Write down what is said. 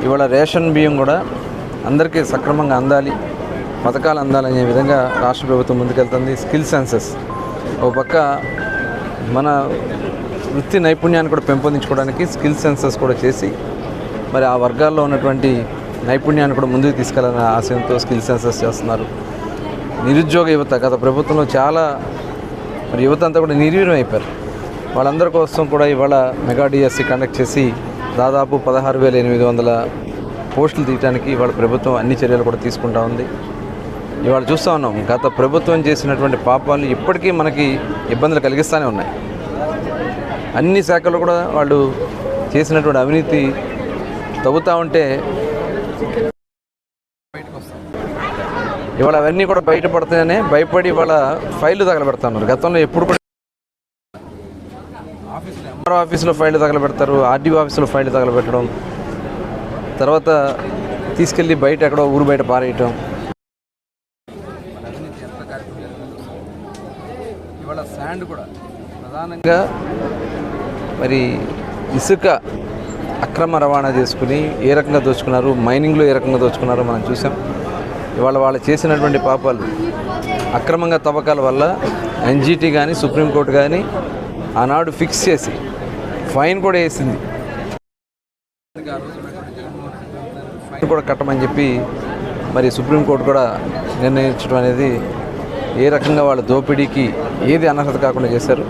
ఇవాళ రేషన్ బియ్యం కూడా అందరికీ సక్రమంగా అందాలి, పథకాలు అందాలనే విధంగా రాష్ట్ర ప్రభుత్వం ముందుకెళ్తుంది. స్కిల్ సెన్సెస్ ఒక పక్క మన వృత్తి నైపుణ్యాన్ని కూడా పెంపొందించుకోవడానికి స్కిల్ సెన్సెస్ కూడా చేసి మరి ఆ వర్గాల్లో ఉన్నటువంటి నైపుణ్యాన్ని కూడా ముందుకు తీసుకెళ్లాలనే ఆశయంతో స్కిల్ సెన్సెస్ చేస్తున్నారు. నిరుద్యోగ యువత గత ప్రభుత్వంలో చాలా మరి యువత అంతా కూడా నిర్వీర్యం అయిపోయారు. వాళ్ళందరి కోసం కూడా ఇవాళ మెగా డిఎస్సి కండక్ట్ చేసి దాదాపు 16,800 పోస్టులు తీయడానికి ఇవాళ ప్రభుత్వం అన్ని చర్యలు కూడా తీసుకుంటా ఉంది. ఇవాళ చూస్తూ ఉన్నాం గత ప్రభుత్వం చేసినటువంటి పాపాలు ఇప్పటికీ మనకి ఇబ్బందులు కలిగిస్తూనే ఉన్నాయి. అన్ని శాఖలు కూడా వాళ్ళు చేసినటువంటి అవినీతి తవ్వుతూ ఉంటే ఇవాళ అవన్నీ కూడా బయటపడుతున్నాయనే భయపడి ఇవాళ ఫైళ్ళు తగలబెడుతున్నారు. గతంలో ఎప్పుడు కూడా ఎంఆర్ఓ ఆఫీసులో ఫైళ్ళు తగలబెడతారు, ఆర్డీఓ ఆఫీసులో ఫైళ్ళు తగలబెట్టడం, తర్వాత తీసుకెళ్ళి బయట ఎక్కడో ఊరు బయట పారేయటం. ఇవాళ శాండ్ కూడా ప్రధానంగా మరి ఇసుక అక్రమ రవాణా చేసుకుని ఏ రకంగా దోచుకున్నారు, మైనింగ్లో ఏ రకంగా దోచుకున్నారో మనం చూసాం. ఇవాళ వాళ్ళు చేసినటువంటి పాపాలు అక్రమంగా తవ్వకాల వల్ల ఎన్జిటి కానీ సుప్రీంకోర్టు కానీ ఆనాడు ఫిక్స్ చేసి ఫైన్ కూడా వేసింది. కూడా కట్టమని చెప్పి మరి సుప్రీంకోర్టు కూడా నిర్ణయించడం అనేది ఏ రకంగా వాళ్ళ దోపిడీకి ఏది అనర్హత కాకుండా చేశారు.